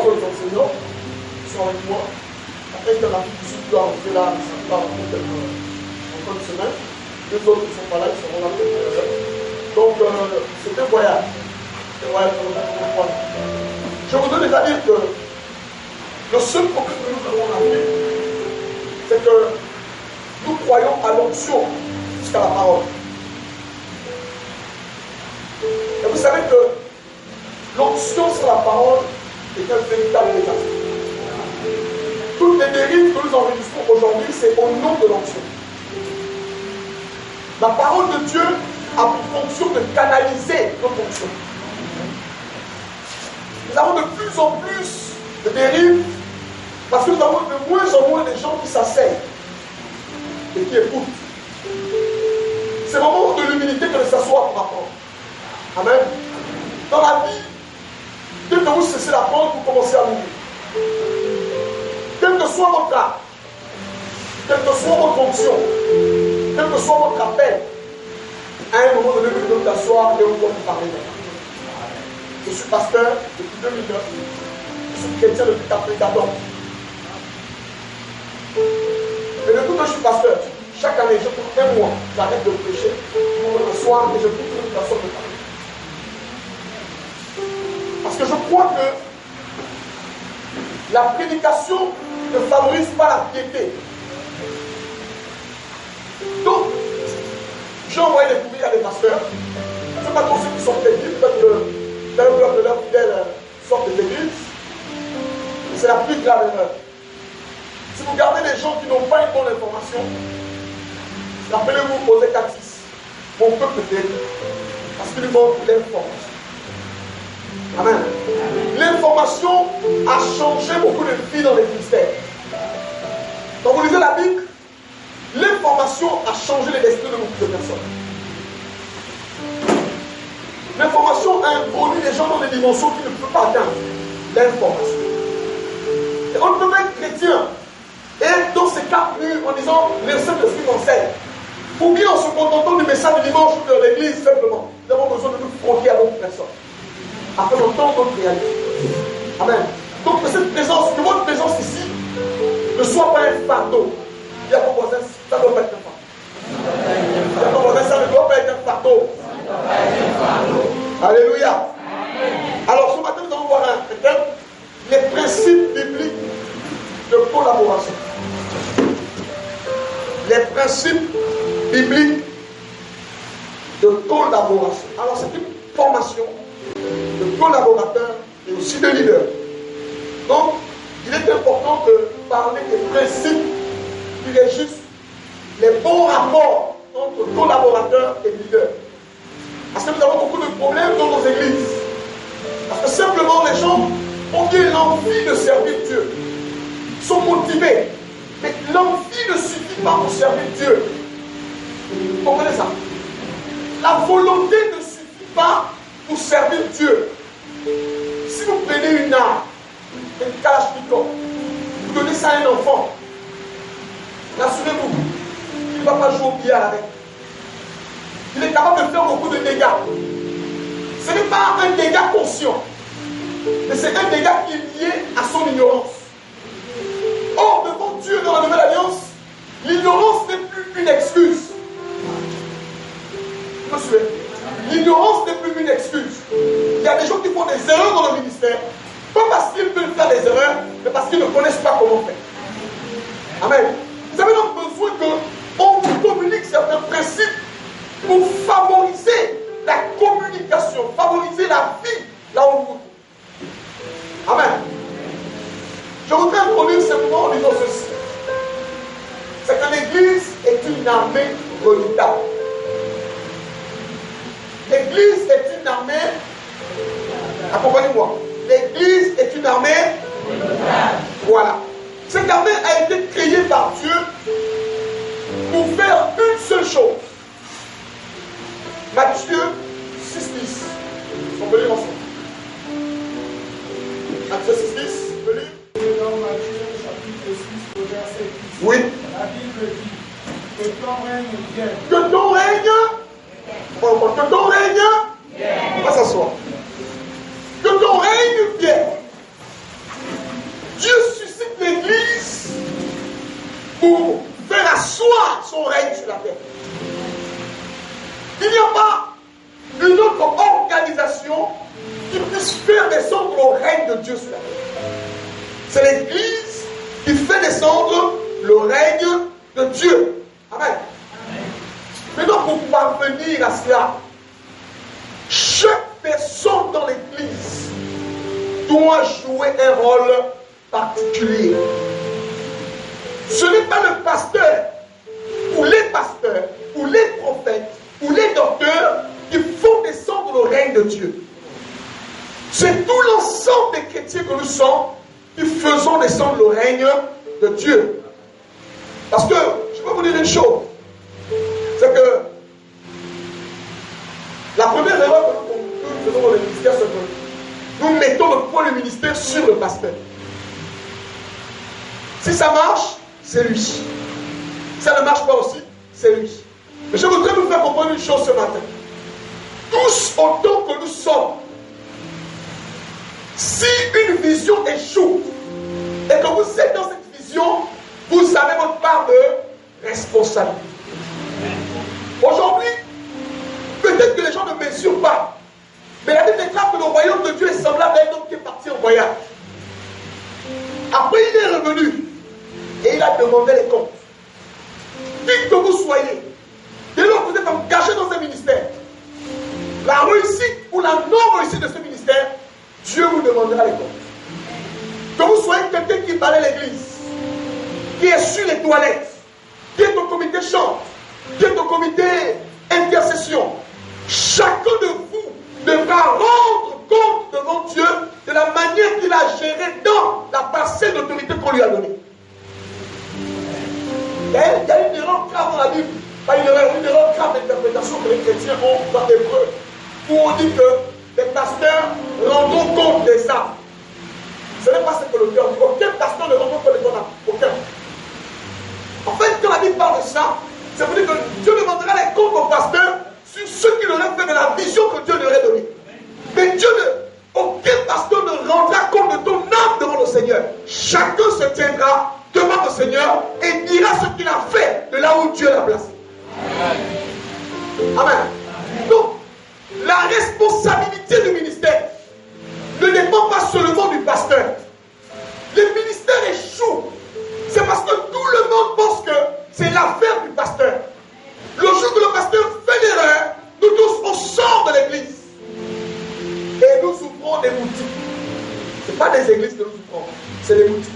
autres enseignants qui sont avec moi. Un qui doit rentrer là, ça va rentrer en fin de semaine. Les autres qui ne sont pas là, ils seront là peut-être tout à l'heure. Donc, c'est un voyage. C'est un voyage pour nous. Je voudrais déjà dire que le seul problème que nous avons en Afrique, c'est que nous croyons à l'onction jusqu'à la parole. Et vous savez que l'onction sur la parole est un véritable désastre. Toutes les dérives que nous enregistrons aujourd'hui, c'est au nom de l'onction. La parole de Dieu a pour fonction de canaliser notre onction. Nous avons de plus en plus de dérives parce que nous avons de moins en moins de gens qui s'asseyent et qui écoutent. C'est le moment de l'humilité que de s'asseoir pour apprendre. Amen. Dans la vie, dès que vous cessez d'apprendre, vous commencez à mourir. Quel que soit votre âge, quelle que soit votre fonction, quel que soit votre appel, à un moment donné, vous devez vous asseoir et on doit vous parler. Je suis pasteur depuis 2009. Je suis chrétien depuis 14 ans. Et depuis que je suis pasteur, chaque année, je prends un mois, j'arrête de prêcher, je m'assois et je trouve une façon de parler. Parce que je crois que la prédication ne favorise pas la piété. Donc, j'ai envoyé des courriers à des pasteurs. Je ne sais pas tous ceux qui sont pénibles, peut-être que dans le bloc de leurs fidèles sortent des églises. C'est la plus grave erreur. Si vous gardez les gens qui n'ont pas une bonne information, rappelez-vous Osée 4:6. Mon peuple périt parce qu'il manque l'information. Amen. L'information a changé beaucoup de vies dans les ministères. Quand vous lisez la Bible, l'information a changé les destinées de beaucoup de personnes. L'information a introduit les gens dans des dimensions qui ne peuvent pas atteindre. L'information. Et on ne peut pas être chrétien et être dans ces quatre murs en disant le Saint-Esprit m'enseigne. Ou bien en se contentant du message du dimanche de l'église simplement. Nous avons besoin de nous frotter à d'autres personnes afin d'entendre notre réalité. Amen. Donc que cette présence, que votre présence ici ne soit pas un fardeau. Il y a ton voisin, ça ne doit pas être un fardeau. Il y a ton voisin, ça ne doit pas être un fardeau. Alléluia. Alors ce matin nous allons voir un thème, les principes bibliques de collaboration. Les principes bibliques de collaboration. Alors c'est une formation de collaborateurs et aussi de leaders. Donc il est important de parler des principes qui régissent les bons rapports entre collaborateurs et leaders. Parce que nous avons beaucoup de problèmes dans nos églises. Parce que simplement les gens ont bien l'envie de servir Dieu. Ils sont motivés. Mais l'envie ne suffit pas pour servir Dieu. Vous comprenez ça? La volonté ne suffit pas pour servir Dieu. Si vous prenez une arme, une kalachnikov, vous donnez ça à un enfant, rassurez-vous, il ne va pas jouer au billard avec. Il est capable de faire beaucoup de dégâts. Ce n'est pas un dégât conscient, mais c'est un dégât qui est lié à son ignorance. Or, devant Dieu dans la Nouvelle Alliance, l'ignorance n'est plus une excuse. Vous me suivez? L'ignorance n'est plus une excuse. Il y a des gens qui font des erreurs dans le ministère, pas parce qu'ils veulent faire des erreurs, mais parce qu'ils ne connaissent pas comment faire. Amen. Vous avez donc besoin qu'on vous communique certains principes pour favoriser la communication, favoriser la vie là où vous. Amen. Je voudrais introduire simplement en disant ceci. C'est que l'Église est une armée redoutable. L'Église est une armée, accompagnez-moi, l'Église est une armée redoutable. Voilà. Cette armée a été créée par Dieu pour faire une seule chose. Matthieu 6:10. On peut lire ensemble. Matthieu 6:10. On peut lire. Dans Matthieu chapitre 6, au verset 10. Oui. La Bible dit que ton règne vienne. Que ton règne. Que ton règne. On va s'asseoir. Que ton règne vienne. son règne sur la terre. Il n'y a pas une autre organisation qui puisse faire descendre le règne de Dieu sur la terre. C'est l'Église qui fait descendre le règne de Dieu. Amen. Maintenant, pour parvenir à cela, chaque personne dans l'Église doit jouer un rôle particulier. Ce n'est pas le pasteur, ou les pasteurs, ou les prophètes, ou les docteurs qui font descendre le règne de Dieu. C'est tout l'ensemble des chrétiens que nous sommes qui faisons descendre le règne de Dieu. Parce que, je peux vous dire une chose, c'est que la première erreur que nous faisons dans le ministère, c'est que nous mettons le poids du ministère sur le pasteur. Si ça marche, c'est lui. Si ça ne marche pas aussi, c'est lui. Mais je voudrais vous faire comprendre une chose ce matin. Tous autant que nous sommes, si une vision échoue et que vous êtes dans cette vision, vous avez votre part de responsabilité. Aujourd'hui, peut-être que les gens ne mesurent pas, mais la Bible déclare que le royaume de Dieu est semblable à un homme qui est parti en voyage. Après, il est revenu et il a demandé les comptes. Qui que vous soyez, dès lors que vous êtes engagé dans un ministère, la réussite ou la non-réussite de ce ministère, Dieu vous demandera les comptes. Que vous soyez quelqu'un qui balaie l'église, qui est sur les toilettes, qui est au comité chant, qui est au comité intercession, chacun de vous devra rendre compte devant Dieu de la manière qu'il a géré dans la parcelle d'autorité qu'on lui a donnée. Il y a une erreur grave dans la Bible, pas une erreur grave d'interprétation que les chrétiens ont dans l'hébreu, où on dit que les pasteurs rendront compte des âmes. Ce n'est pas ce que l'auteur dit. Aucun pasteur ne rend compte des âmes. Aucun. En fait, quand la Bible parle de ça, c'est pour dire que Dieu demandera les comptes aux pasteurs sur ce qu'il aurait fait de la vision que Dieu lui aurait donnée. Mais aucun pasteur ne rendra compte de ton âme devant le Seigneur. Chacun se tiendra devant le Seigneur et dira ce qu'il a fait de là où Dieu l'a placé. Amen. Donc, la responsabilité du ministère ne dépend pas seulement du pasteur. Le ministère échoue. C'est parce que tout le monde pense que c'est l'affaire du pasteur. Le jour que le pasteur fait l'erreur, nous tous on sort de l'église. Et nous ouvrons des boutiques. Ce n'est pas des églises que nous ouvrons, c'est des boutiques.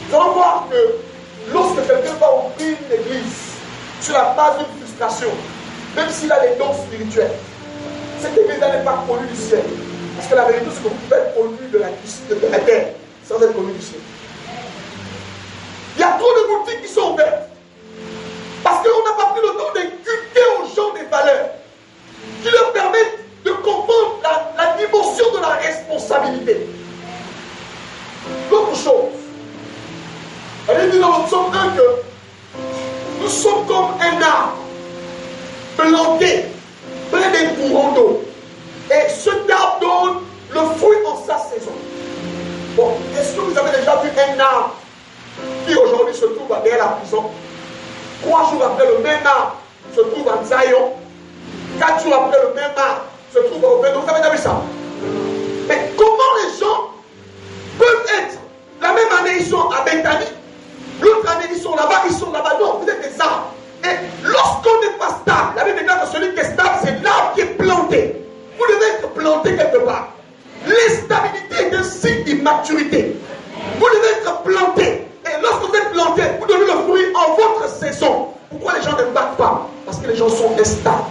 Nous allons voir que lorsque quelqu'un va ouvrir une église sur la base d'une frustration, même s'il a des dons spirituels, cette église n'est pas connue du ciel. Parce que la vérité, c'est qu'on peut être connu de la terre sans être connu du ciel. Il y a trop de boutiques qui sont ouvertes. Parce qu'on n'a pas pris le temps d'inculquer aux gens des valeurs qui leur permettent de comprendre la dimension de la responsabilité. L'autre chose, elle dit dans le psaume 1 que nous sommes comme un arbre planté près des courants d'eau. Et cet arbre donne le fruit en sa saison. Bon, est-ce que vous avez déjà vu un arbre qui aujourd'hui se trouve derrière la prison? 3 jours après, le même arbre se trouve à Zion. 4 jours après, le même arbre se trouve au Bénin. Vous avez déjà vu ça? Mais comment les gens peuvent être, la même année, ils sont à Bethany, l'autre année, ils sont là-bas, non, vous êtes des arbres. Et lorsqu'on n'est pas stable, la Bible déclare que celui qui est stable, c'est l'arbre qui est planté. Vous devez être planté quelque part. L'instabilité est un signe d'immaturité. Vous devez être planté. Et lorsque vous êtes planté, vous donnez le fruit en votre saison. Pourquoi les gens ne battent pas? Parce que les gens sont instables.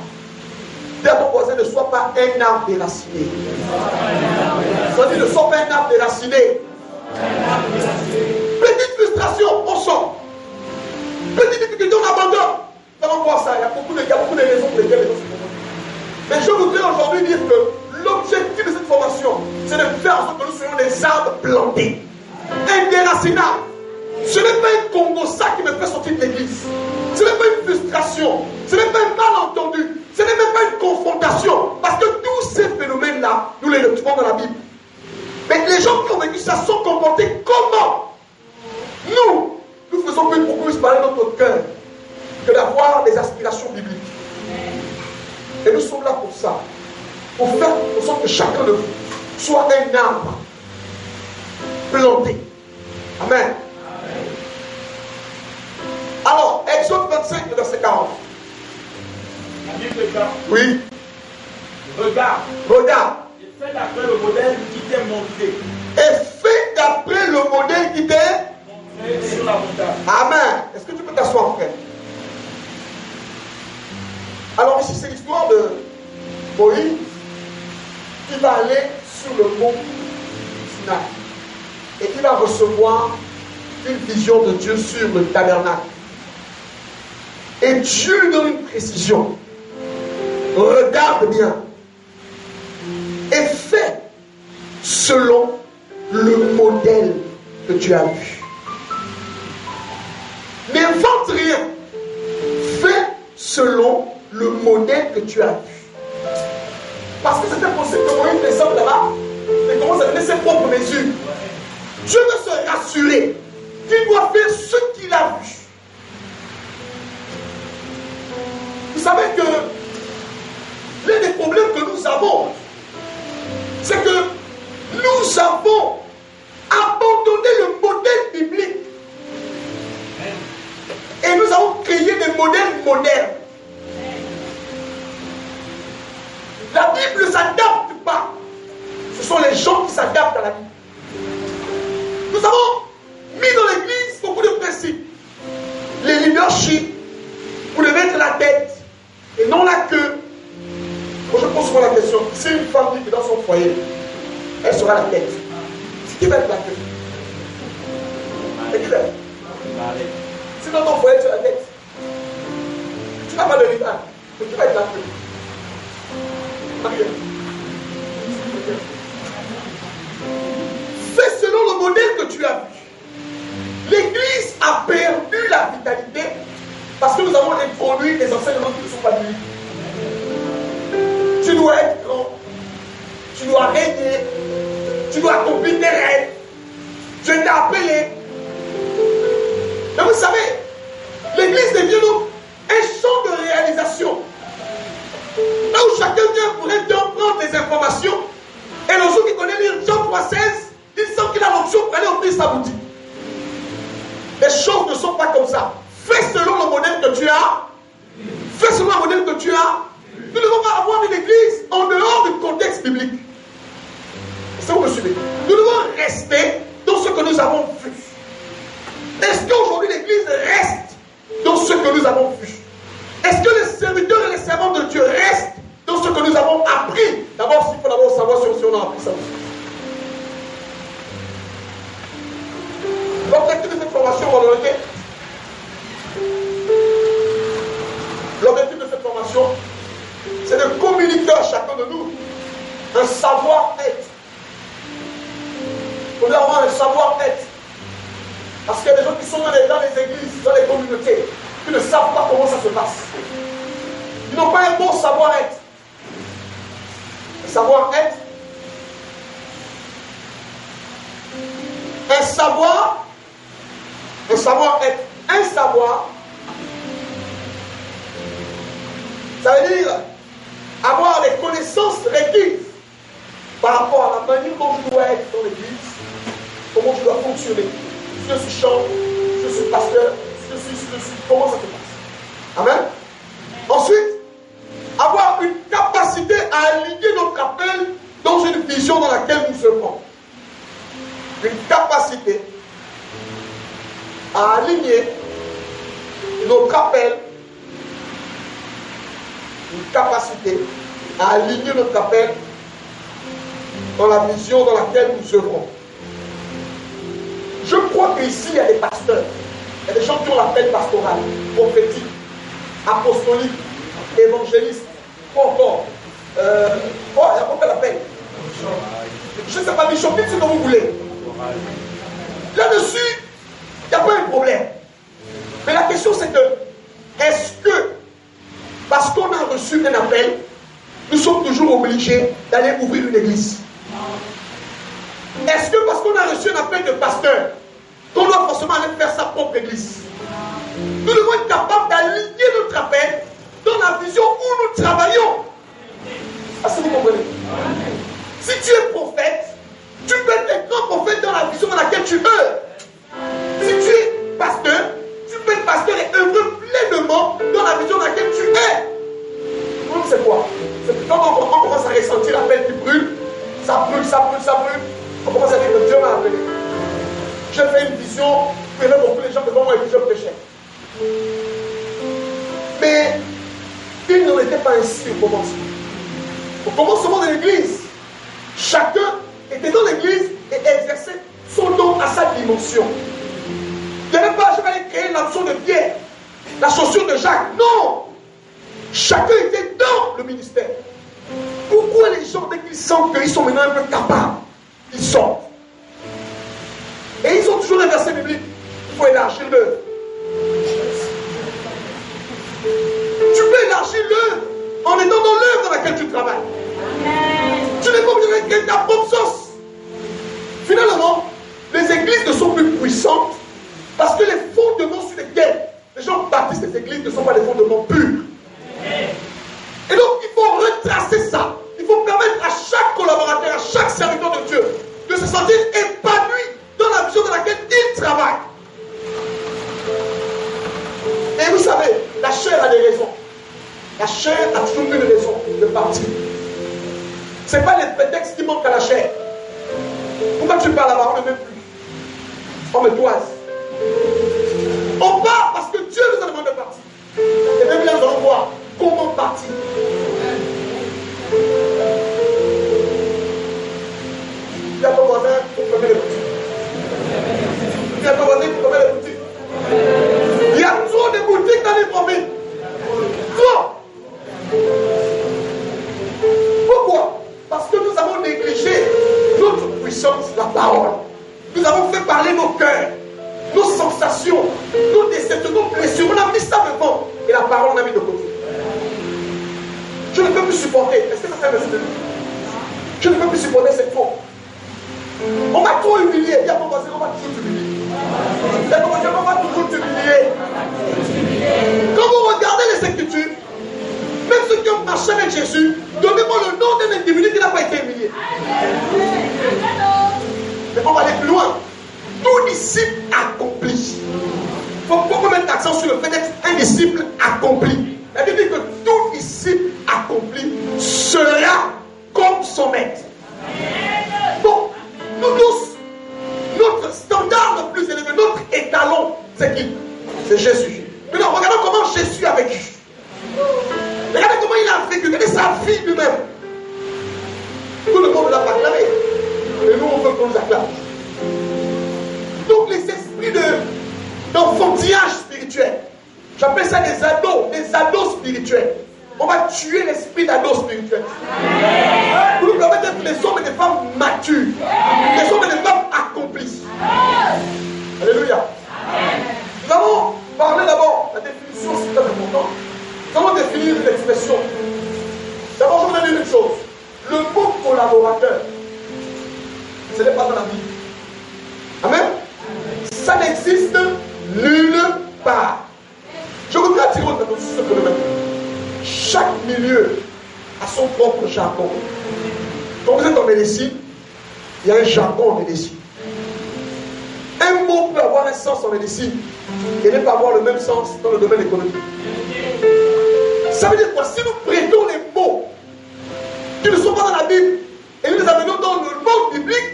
Dis à ton voisin, ne sois pas un arbre déraciné. Ça dit, ne sois pas un arbre déraciné. Petite frustration, on sort. Petite difficulté, on abandonne. Nous allons voir ça. Il y a beaucoup de raisons pour lesquelles les gens se font. Mais je voudrais aujourd'hui dire que l'objectif de cette formation, c'est de faire en sorte que nous soyons des arbres plantés. Indéracinables. Ce n'est pas un Congo ça qui me fait sortir de l'église. Ce n'est pas une frustration. Ce n'est pas un malentendu. Ce n'est même pas une confrontation. Parce que tous ces phénomènes-là, nous les retrouvons dans la Bible. Mais les gens qui ont vécu ça sont comportés comment? Nous faisons plus beaucoup plus parler de notre cœur. que d'avoir des aspirations bibliques. Et nous sommes là pour ça. Pour faire en sorte que chacun de vous soit un arbre planté. Amen. Alors, Exode 25, verset 40. La Bible déclare. Oui. Regarde. Regarde. Et fais d'après le modèle qui t'est montré. Et fais d'après le modèle qui t'est Montré sur la montagne. Amen. Est-ce que tu peux t'asseoir, frère? Alors ici, c'est l'histoire de Moïse qui va aller sur le mont Sinaï et qui va recevoir une vision de Dieu sur le tabernacle. Et Dieu lui donne une précision. Regarde bien et fais selon le modèle que tu as vu. N'invente rien. Fais selon le modèle que tu as vu. Parce que c'était possible que Moïse descende là-bas et commence à donner ses propres mesures. Dieu veut se rassurer qu'il doit faire ce qu'il a vu. Vous savez que l'un des problèmes que nous avons, c'est que nous avons abandonné le modèle biblique. Et nous avons créé des modèles modernes. La Bible ne s'adapte pas. Ce sont les gens qui s'adaptent à la Bible. Nous avons mis dans l'église beaucoup de principes. Les leaderships, vous devez être la tête et non la queue. Moi je pose souvent la question, si une femme dit que dans son foyer, elle sera la tête, qui va être la queue? C'est qui va être? Si dans ton foyer tu es la tête, tu n'as pas de leader, mais qui va être la queue? Fais selon le modèle que tu as vu. L'église a perdu la vitalité parce que nous avons introduit des enseignements qui ne sont pas bibliques. Tu dois être grand, tu dois régner, tu dois accomplir tes rêves. Dieu t'a appelé. Mais vous savez, l'église devient donc un champ de réalisation. Là où chacun vient pour un temps prendre des informations, et le jour qui connaît lire Jean 3,16, il sent qu'il a l'option pour aller ouvrir sa boutique. Les choses ne sont pas comme ça. Fais selon le modèle que tu as. Fais selon le modèle que tu as. Nous ne devons pas avoir une église en dehors du contexte biblique. Est-ce que vous me suivez? Nous devons rester dans ce que nous avons vu. Est-ce qu'aujourd'hui l'église reste dans ce que nous avons vu? Est-ce que les serviteurs et les servantes de Dieu restent dans ce que nous avons appris? D'abord, il faut d'abord savoir si on a appris ça aussi. L'objectif de cette formation, on va le regarder. L'objectif de cette formation, c'est de communiquer à chacun de nous un savoir-être. On doit avoir un savoir-être. Parce qu'il y a des gens qui sont dans les églises, dans les communautés, qui ne savent pas comment ça se passe. Ils n'ont pas un bon savoir-être. Un savoir-être. Un savoir. Un savoir-être. Un savoir. Ça veut dire avoir les connaissances requises par rapport à la manière dont je dois être dans l'église, comment je dois fonctionner. Si je suis chanteur, si je suis pasteur, comment ça se passe. Amen. Ensuite, avoir une capacité à aligner notre appel dans une vision dans laquelle nous serons. Une capacité à aligner notre appel. Une capacité à aligner notre appel dans la vision dans laquelle nous œuvrons. Je crois qu'ici, il y a des pasteurs. Il y a des gens qui ont l'appel pastoral, prophétique, apostolique, évangéliste, ou encore. Il y a beaucoup d'appels. Je ne sais pas, bishop, dites ce que vous voulez. Là-dessus, il n'y a pas un problème. Mais la question, c'est que, est-ce que, parce qu'on a reçu un appel, nous sommes toujours obligés d'aller ouvrir une église? Est-ce que parce qu'on a reçu un appel de pasteur, qu'on doit forcément aller faire sa propre église? Nous devons être capables d'aligner notre appel dans la vision où nous travaillons. Est-ce que vous comprenez? Si tu es prophète, tu peux être un grand prophète dans la vision dans laquelle tu œuvres. Si tu es pasteur, tu peux être pasteur et œuvrer pleinement dans la vision dans laquelle tu es. Donc c'est quoi? C'est quand on commence à ressentir l'appel qui brûle, ça brûle, ça brûle, ça brûle. On commence à dire que Dieu m'a appelé. J'ai fait une vision, puis là, beaucoup de gens devant moi et puis je prêchais. Mais il n'en était pas ainsi au commencement. Au commencement de l'église, chacun était dans l'église et exerçait son don à sa dimension. Il n'y avait pas, je vais aller créer l'option de Pierre, la chaussure de Jacques. Non! Chacun était dans le ministère. Pourquoi les gens, dès qu'ils sentent qu'ils sont maintenant un peu capables, ils sortent? Et ils ont toujours les versets bibliques. Il faut élargir l'œuvre. Tu peux élargir l'œuvre en étant dans l'œuvre dans laquelle tu travailles. Tu n'es pas obligé de créer ta propre sauce. Finalement, les églises ne sont plus puissantes parce que les fondements sur lesquels les gens bâtissent les églises ne sont pas des fondements purs. Et donc, il faut retracer ça. Il faut permettre à chaque collaborateur, à chaque serviteur de Dieu de se sentir épanoui dans la vision dans laquelle il travaille. Et vous savez, la chair a des raisons. La chair a toujours une raison de partir. Ce n'est pas les prétextes qui manquent à la chair. Pourquoi tu parles là-bas? On ne veut plus. On me toise. On part parce que Dieu nous a demandé de partir. Et même là, nous allons voir comment partir. Il y a ton voisin pour fermer les boutiques. Il y a ton voisin pour fermer les boutiques. Il y a trop de boutiques dans les provinces. Trop. Pourquoi? Parce que nous avons négligé notre puissance, la parole. Nous avons fait parler nos cœurs, nos sensations, nos déceptions, nos blessures. On a mis ça devant. Et la parole, on a mis de côté. Je ne peux plus supporter. Est-ce que ça fait merci de nous? Je ne peux plus supporter cette faute. On m'a trop humilié. Il y a mon voisin, on va toujours t'humilier. Il y a mon voisin, on va toujours t'humilier. Quand vous regardez les Écritures, même ceux qui ont marché avec Jésus, donnez-moi le nom d'un individu qui n'a pas été humilié. Mais on va aller plus loin. Tout disciple accompli. Il faut beaucoup mettre l'accent sur le fait d'être un disciple accompli. La Bible dit que tout disciple accompli sera comme son maître. Donc, nous tous, notre standard le plus élevé, notre étalon, c'est qui? C'est Jésus. Maintenant, regardons comment Jésus a vécu. Regardez comment il a vécu. Regardez sa vie lui-même. Tout le monde l'a acclamé. Et nous, on veut qu'on nous acclame. Donc, les esprits d'enfantillage spirituel, j'appelle ça des ados spirituels. On va tuer l'esprit d'ado spirituel. Pour nous permettre d'être les hommes et des femmes matures, les hommes et des femmes accomplis. Alléluia. Nous allons parler d'abord de la définition, c'est très important. Nous allons définir l'expression. D'abord, je vais dire une chose. Le mot collaborateur, ce n'est pas dans la Bible. Amen. Ça n'existe nulle part. Je voudrais attirer votre attention sur ce phénomène. Chaque milieu a son propre jargon. Quand vous êtes en médecine, il y a un jargon en médecine. Un mot peut avoir un sens en médecine et ne pas avoir le même sens dans le domaine économique. Ça veut dire quoi? Si nous prêtons les mots qui ne sont pas dans la Bible et nous les amenons dans le monde biblique,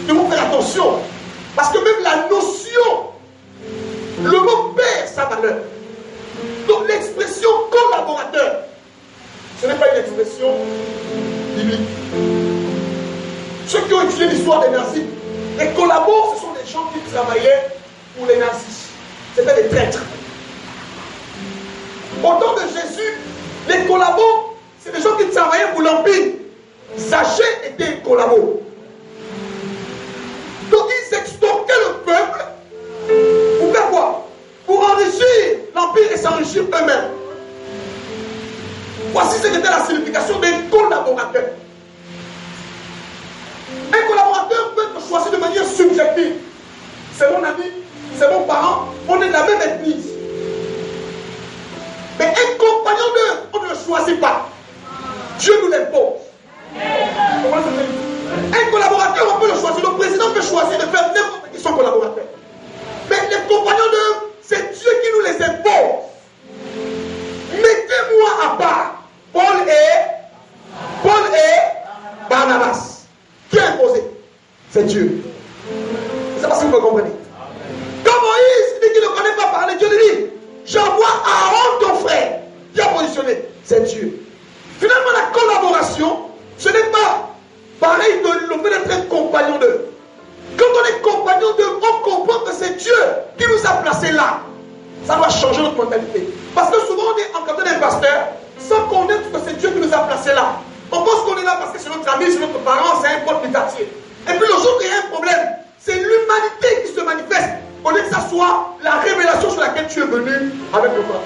nous devons faire attention. Parce que même la notion, le mot perd sa valeur. Donc l'expression collaborateur, ce n'est pas une expression biblique. Ceux qui ont étudié l'histoire des nazis, les collabos, ce sont des gens qui travaillaient pour les nazis. C'était des traîtres. Au temps de Jésus, les collabos, c'est des gens qui travaillaient pour l'Empire. Zachée était un collabo. Donc ils extorquaient le peuple. Pour faire quoi? Pour enrichir l'Empire et s'enrichir eux-mêmes. Voici ce qu'était la signification d'un collaborateur. Un collaborateur peut être choisi de manière subjective. C'est mon ami, c'est mon parent, on est de la même ethnie. si vous me comprenez. Quand Moïse dit qu'il ne connaît pas parler, Dieu lui dit, j'envoie Aaron ton frère. Qui a positionné? C'est Dieu. Finalement, la collaboration, ce n'est pas pareil de le fait d'être un compagnon d'eux. Quand on est compagnon d'eux, on comprend que c'est Dieu qui nous a placés là. Ça doit changer notre mentalité. Parce que souvent on est encadré d'un pasteur sans connaître que c'est Dieu qui nous a placés là. On pense qu'on est là parce que c'est notre ami, c'est notre parent, c'est un pote du quartier. Et puis le jour où il y a un problème, c'est l'humanité qui se manifeste. Au lieu que ça soit la révélation sur laquelle tu es venu avec le corps.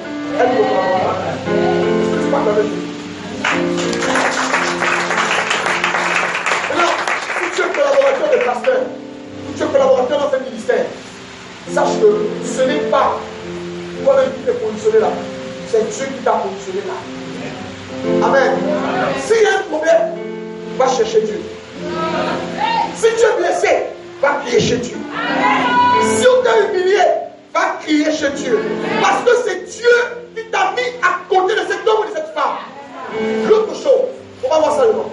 Alors, si tu es collaborateur de pasteur, si tu es collaborateur dans ce ministère, sache que ce n'est pas toi-même qui t'es positionné là. C'est Dieu qui t'a positionné là. Amen. S'il y a un problème, va chercher Dieu. Si tu es blessé, va crier chez Dieu. Si on t'a humilié, va crier chez Dieu. Parce que c'est Dieu qui t'a mis à côté de cet homme ou de cette femme. L'autre chose, on va voir ça devant.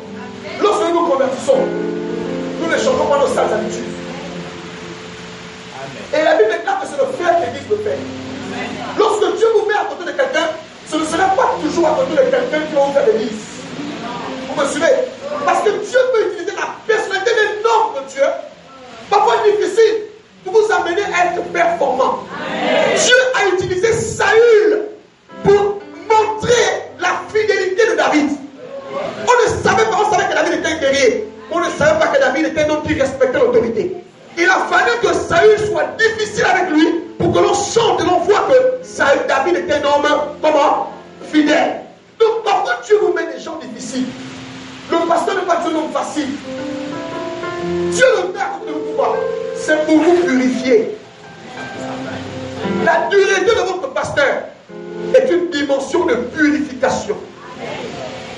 Lorsque nous nous convertissons, nous ne changeons pas nos sales habitudes. Et la Bible déclare que c'est le frère qui dit le père. Lorsque Dieu vous met à côté de quelqu'un, ce ne sera pas toujours à côté de quelqu'un qui va vous faire des listes. Vous me suivez? Parce que Dieu peut utiliser la personnalité des normes de Dieu, parfois difficile, pour vous amener à être performant. Dieu a utilisé Saül pour montrer la fidélité de David. On ne savait pas, on savait que David était un guerrier. On ne savait pas que David était un homme qui respectait l'autorité. Il a fallu que Saül soit difficile avec lui pour que l'on chante et l'on voit que David était un homme, comment? Fidèle. Donc parfois Dieu vous met des gens difficiles. Le pasteur n'est pas un homme facile. Dieu le met à côté de vous pouvoir. C'est pour vous purifier. La durée de votre pasteur est une dimension de purification.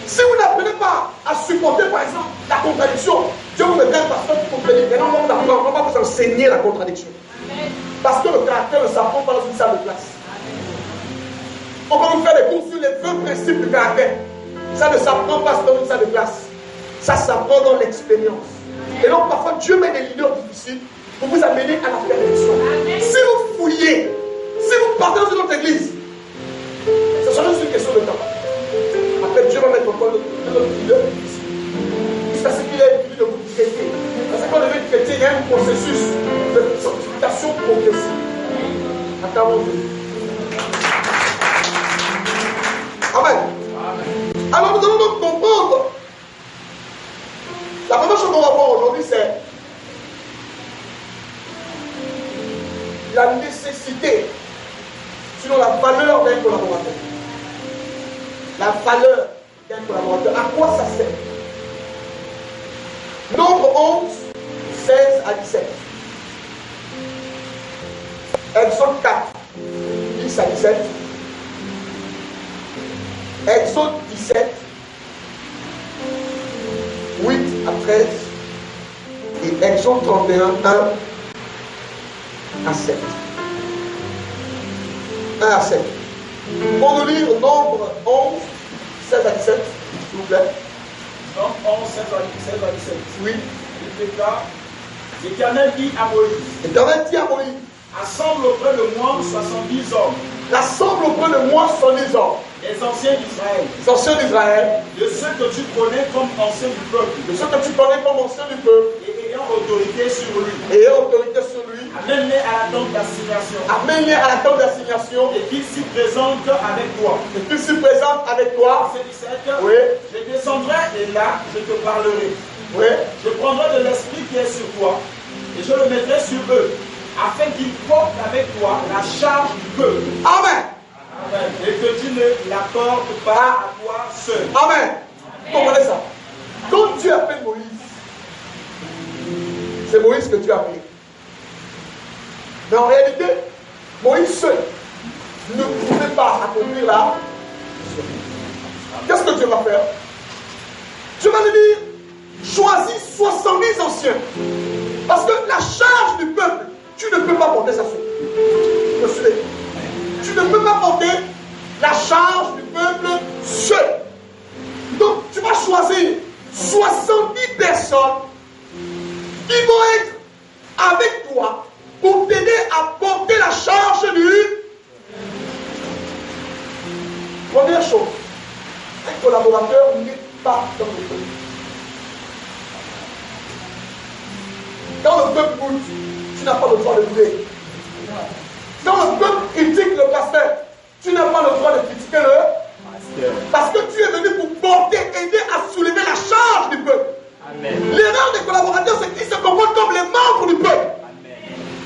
Si vous n'apprenez pas à supporter, par exemple, la contradiction, Dieu vous met un pasteur qui contredit. Et non, on ne va pas vous enseigner la contradiction. Parce que le caractère ne s'apprend pas dans une salle de classe. On va vous faire des cours sur les 20 principes du caractère. Ça ne s'apprend pas dans une salle de classe. Ça s'apprend dans l'expérience. Et donc parfois Dieu met des leaders difficiles pour vous amener à la perfection. Si vous fouillez, si vous partez dans une autre église, ce sera juste une question de temps. Après Dieu va mettre encore notre leader difficile. Jusqu'à ce qu'il ait fini de vous traiter. Parce que quand on devient chrétien, il y a un processus de sanctification progressive. Acclamons Dieu. Amen. Alors nous allons donc comprendre. La première chose qu'on va voir aujourd'hui, c'est la nécessité, sinon la valeur d'un collaborateur. La valeur d'un collaborateur. À quoi ça sert? Nombre 11, 16 à 17. Exode 4, 10 à 17. Exode 17, 8 à 13. Et Exode 31, 1 à 7. 1 à 7. Pour nous lire Nombre 11, 16 à 17, s'il vous plaît. Nombre 11, 16 à 17. Oui. Il déclare, l'Éternel dit à Moïse. L'Éternel dit à Moïse. Assemble auprès de moi 70 hommes. Rassemble auprès de moi 70 hommes. Les anciens d'Israël. Les anciens d'Israël. De ceux que tu connais comme anciens du peuple. De ceux que tu connais comme anciens du peuple. Et ayant autorité sur lui. Ayant autorité sur lui. Amène-les à la tente d'assignation. Amène-les à la tente d'assignation. Et qu'ils s'y présentent avec toi. Et qu'ils s'y présentent avec toi. Verset 17. Oui. Je descendrai et là, je te parlerai. Oui. Je prendrai de l'esprit qui est sur toi. Et je le mettrai sur eux. Afin qu'ils portent avec toi la charge du peuple. Amen. Amen. Et que tu ne la portes pas à toi seul. Amen. Vous comprenez ça? Quand Dieu appelle Moïse, c'est Moïse que Dieu a appelé. Mais en réalité, Moïse seul ne pouvait pas accomplir la mission. Qu'est-ce que Dieu va faire? Dieu va lui dire, choisis 70 anciens. Parce que la charge du peuple, tu ne peux pas porter ça seul. Vous suivez? Tu ne peux pas porter la charge du peuple seul. Donc tu vas choisir 70 personnes qui vont être avec toi pour t'aider à porter la charge du... Première chose, un collaborateur n'est pas dans le peuple. Quand le peuple bouge, tu n'as pas le droit de bouger. Quand le peuple critique le pasteur, tu n'as pas le droit de critiquer le pasteur. Parce que tu es venu pour porter, aider à soulever la charge du peuple. L'erreur des collaborateurs, c'est qu'ils se comportent comme les membres du peuple. Amen.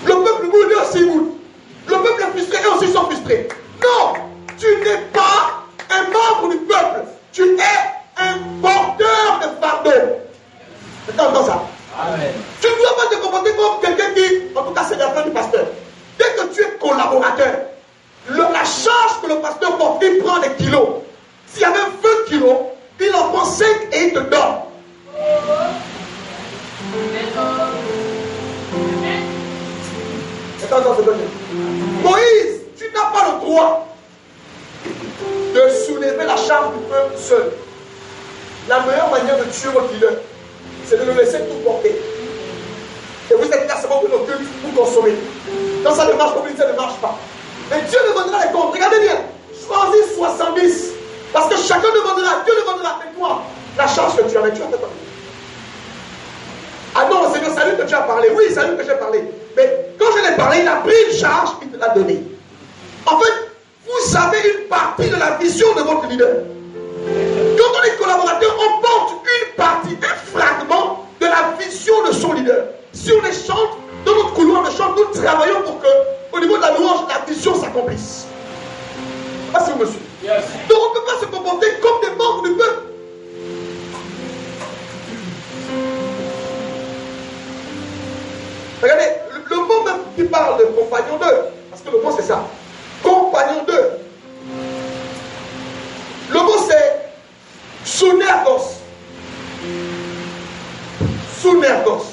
Le peuple bouge, eux aussi bouge. Le peuple est frustré, eux aussi sont frustrés. Non, tu n'es pas un membre du peuple. Tu es un porteur de fardeau. C'est comme ça. Amen. Tu ne dois pas te comporter comme quelqu'un qui, en tout cas c'est la fin du pasteur. Dès que tu es collaborateur, la charge que le pasteur porte, il prend des kilos. S'il y avait 20 kilos, il en prend 5 et il te donne. Moïse, tu n'as pas le droit de soulever la charge du peuple seul. La meilleure manière de tuer votre leader, c'est de le laisser tout porter. Et vous êtes là seulement pour le culte, vous consommez. Quand ça ne marche pas, ça ne marche pas. Mais Dieu demandera les comptes. Regardez bien. Choisis 70. Parce que chacun demandera, Dieu demandera, fais-moi la charge que tu avais. Tu as fait quoi? Ah non, Seigneur, c'est lui que tu as parlé. Oui, c'est lui que j'ai parlé. Mais quand je l'ai parlé, il a pris une charge, il te l'a donnée. En fait, vous avez une partie de la vision de votre leader. Quand on est collaborateur, on porte une partie, un fragment de la vision de son leader. Si on les chante, dans notre couloir de chant, nous travaillons pour que, au niveau de la louange, la vision s'accomplisse. Je ne sais pas si vous me suivez. Yes. Donc on ne peut pas se comporter comme des membres du peuple. Regardez, le mot même qui parle de compagnon d'eux, parce que le mot c'est ça, compagnon d'eux. Le mot c'est sounergos. Sounergos.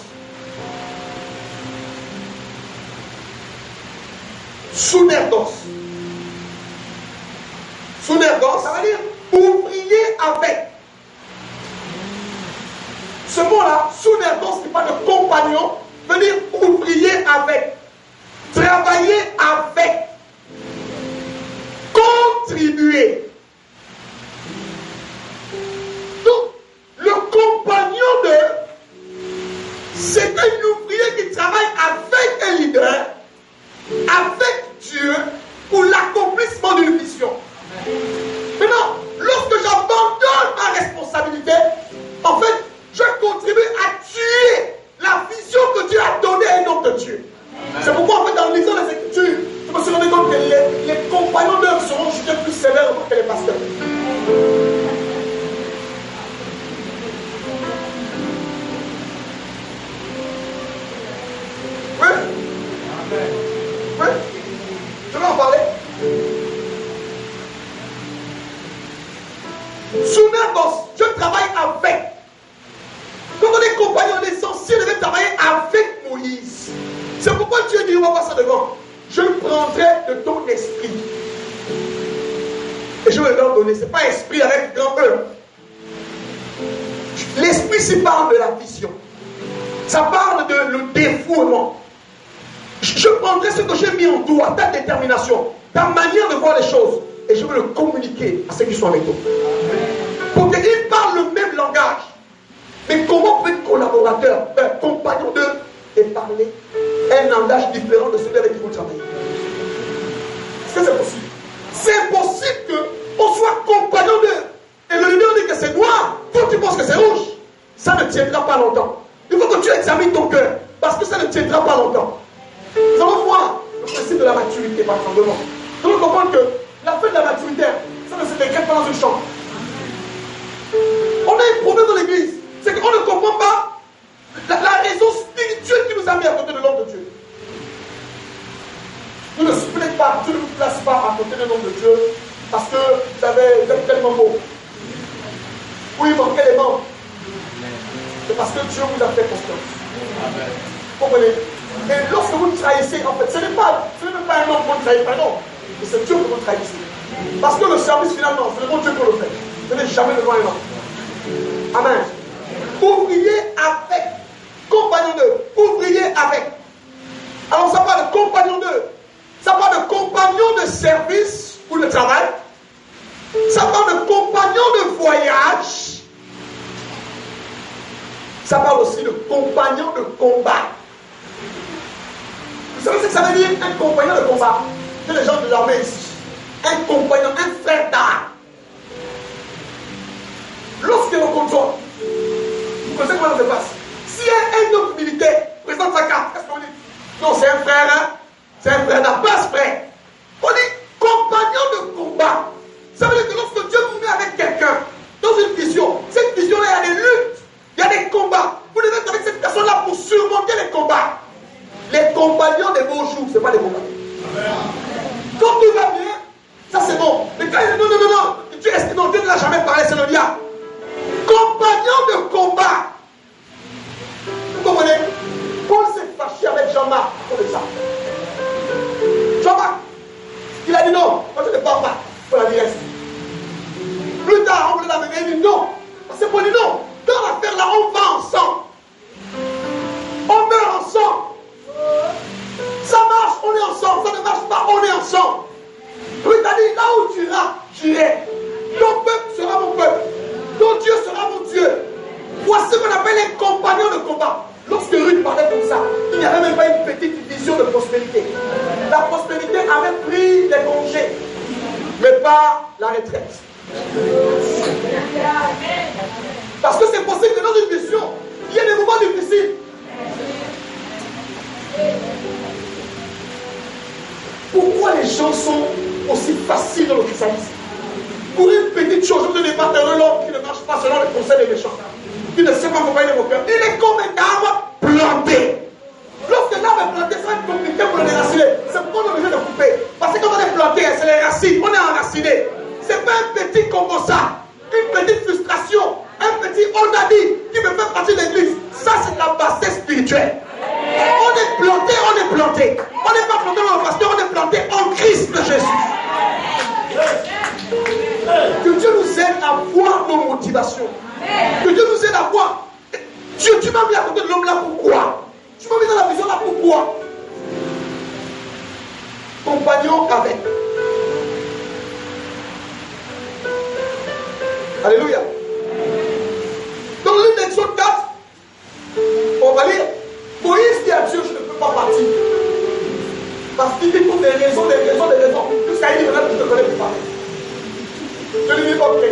Sounergos. Sounergos, ça veut dire ouvrier avec. Ce mot-là, sounergos, qui parle de compagnon, veut dire ouvrier avec, travailler avec, contribuer. Donc, le compagnon de, c'est un ouvrier qui travaille avec un leader, avec Dieu, pour l'accomplissement d'une mission. Maintenant, lorsque j'abandonne ma responsabilité, en fait, je contribue à tuer la vision que Dieu a donnée à un homme de Dieu. C'est pourquoi en fait en lisant les Écritures, je me suis rendu compte que les compagnons d'œuvre seront jugés plus sévères que les pasteurs. Oui? Oui? Je vais en parler. Sounergos, je travaille avec. Quand on est compagnon, l'essentiel devait travailler avec Moïse. C'est pourquoi Dieu dit, on va voir ça devant. Je prendrai de ton esprit. Et je vais leur donner. Ce n'est pas esprit avec grand E. L'esprit, c'est parle de la vision. Ça parle de le dévouement. Je prendrai ce que j'ai mis en toi, ta détermination, ta manière de voir les choses. Et je vais le communiquer à ceux qui sont avec toi. Pour qu'ils parlent le même langage. Mais comment peut être collaborateur, compagnon d'eux, et parler un langage différent de celui avec qui vous travaillez? Est-ce que c'est possible? C'est possible qu'on soit compagnon d'eux. Et le leader dit que c'est noir, toi tu penses que c'est rouge. Ça ne tiendra pas longtemps. Il faut que tu examines ton cœur, parce que ça ne tiendra pas longtemps. Nous allons voir le principe de la maturité, par exemple. Nous allons comprendre que la fin de la maturité, ça ne se décrète pas dans une chambre. On a un problème dans l'église. C'est qu'on ne comprend pas la raison spirituelle qui nous a mis à côté de l'homme de Dieu. Vous ne split pas, Dieu ne vous place pas à côté de l'homme de Dieu parce que vous êtes tellement beau. Ou il manquait les membres. C'est parce que Dieu vous a fait confiance. Vous comprenez? Et lorsque vous trahissez, en fait, ce n'est pas un homme qui trahit, non. Mais c'est Dieu que vous trahissez. Parce que le service finalement, c'est le bon Dieu pour le faire. Ce n'est jamais devant un homme. Amen. Ouvrier avec, compagnon de, ouvrier avec. Alors ça parle service ou de travail. Ça parle de compagnon de voyage. Ça parle aussi de compagnon de combat. Vous savez ce que ça veut dire, un compagnon de combat? C'est les gens de l'armée ici. Un compagnon, un frère d'armes. Lorsqu'il est au contrôle, vous connaissez comment ça se passe? Si un homme militaire présente sa carte, qu'est-ce qu'on dit? Non, c'est un frère, hein? C'est un frère d'armes, pas frère. On dit compagnon de combat. Ça veut dire que lorsque Dieu vous met avec quelqu'un dans une vision, cette vision-là, il y a des luttes, il y a des combats. Vous devez être avec cette personne-là pour surmonter les combats. Les compagnons des beaux jours, ce n'est pas des combats. Quand tout va bien, ça c'est bon. Mais quand il dit non, Dieu ne l'a jamais parlé, c'est le diable. Compagnon de combat. Vous comprenez? Paul s'est fâché avec Jean-Marc à cause de ça. Jean-Marc, il a dit non, moi je ne pars pas. Paul a dit reste. Plus tard, on voulait l'amener, il dit non. Parce que Paul dit non. Dans l'affaire là, on va ensemble. On meurt ensemble. Ça marche, on est ensemble. Ça ne marche pas, on est ensemble. Lui t'a dit, là où tu iras, j'irai. Ton peuple sera mon peuple. Ton Dieu sera mon Dieu. Voici ce qu'on appelle les compagnons de combat. Lorsque Ruth parlait comme ça, il n'y avait même pas une petite vision de prospérité. La prospérité avait pris des congés, mais pas la retraite. Parce que c'est possible que dans une vision, il y ait des moments difficiles. Pourquoi les gens sont aussi faciles dans le christianisme? Pour une petite chose, je ne dis pas un homme qui ne marche pas selon le conseil des méchants, qui ne sait pas accompagner mon cœur. Il est comme un arbre planté. Lorsque l'arbre est planté, ça va être compliqué pour le déraciner. C'est pourquoi on est obligé de couper. Parce que quand on est planté, c'est les racines, on est enraciné. Ce n'est pas un petit composat, une petite frustration, un petit on a dit qui me fait partie de l'église. Ça, c'est de la bassesse spirituelle. On est planté, on est planté. On n'est pas planté dans le pasteur, on est planté en Christ de Jésus. Que Dieu nous aide à voir nos motivations. Que Dieu nous aide à voir. Dieu, tu m'as mis à côté de l'homme là, pourquoi? Tu m'as mis dans la vision là, pourquoi? Compagnon avec. Alléluia. Dans le livre d'Exode 4, on va lire. Moïse dit à Dieu, je ne peux pas partir. Parce qu'il dit pour des raisons. Jusqu'à il dit, maintenant je te connais pour parler. Je lui dis, ok.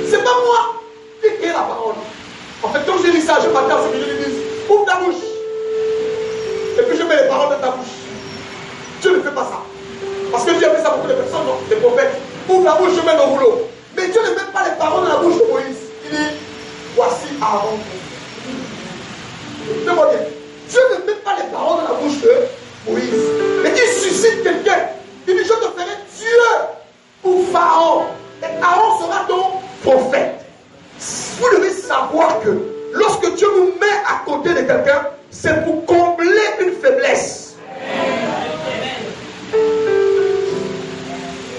C'est pas moi qui crée la parole. En fait, quand j'ai dit ça, je m'attends à ce que je lui dise, ouvre ta bouche. Et puis je mets les paroles dans ta bouche. Dieu ne fait pas ça. Parce que Dieu a fait ça pour beaucoup de personnes, non, des prophètes. Ouvre la bouche, je mets le rouleau. Mais Dieu ne met pas les paroles dans la bouche de Moïse. Il dit, voici Aaron. Demandez bien. Dieu ne met pas les paroles dans la bouche de Moïse. Mais il suscite quelqu'un. Il dit, je te ferai Dieu pour Pharaon. Et Aaron sera ton prophète. Vous devez savoir que lorsque Dieu nous met à côté de quelqu'un, c'est pour combler une faiblesse.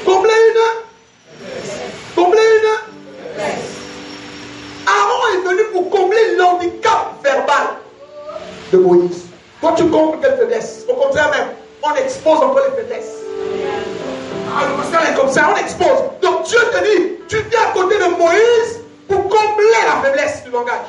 Combler une. Aaron est venu pour combler l'handicap verbal de Moïse. Toi, tu combles quelle faiblesse? Au contraire même, on expose encore les faiblesses. Parce qu'on est comme ça, on expose. Donc Dieu te dit, tu viens à côté de Moïse pour combler la faiblesse du langage.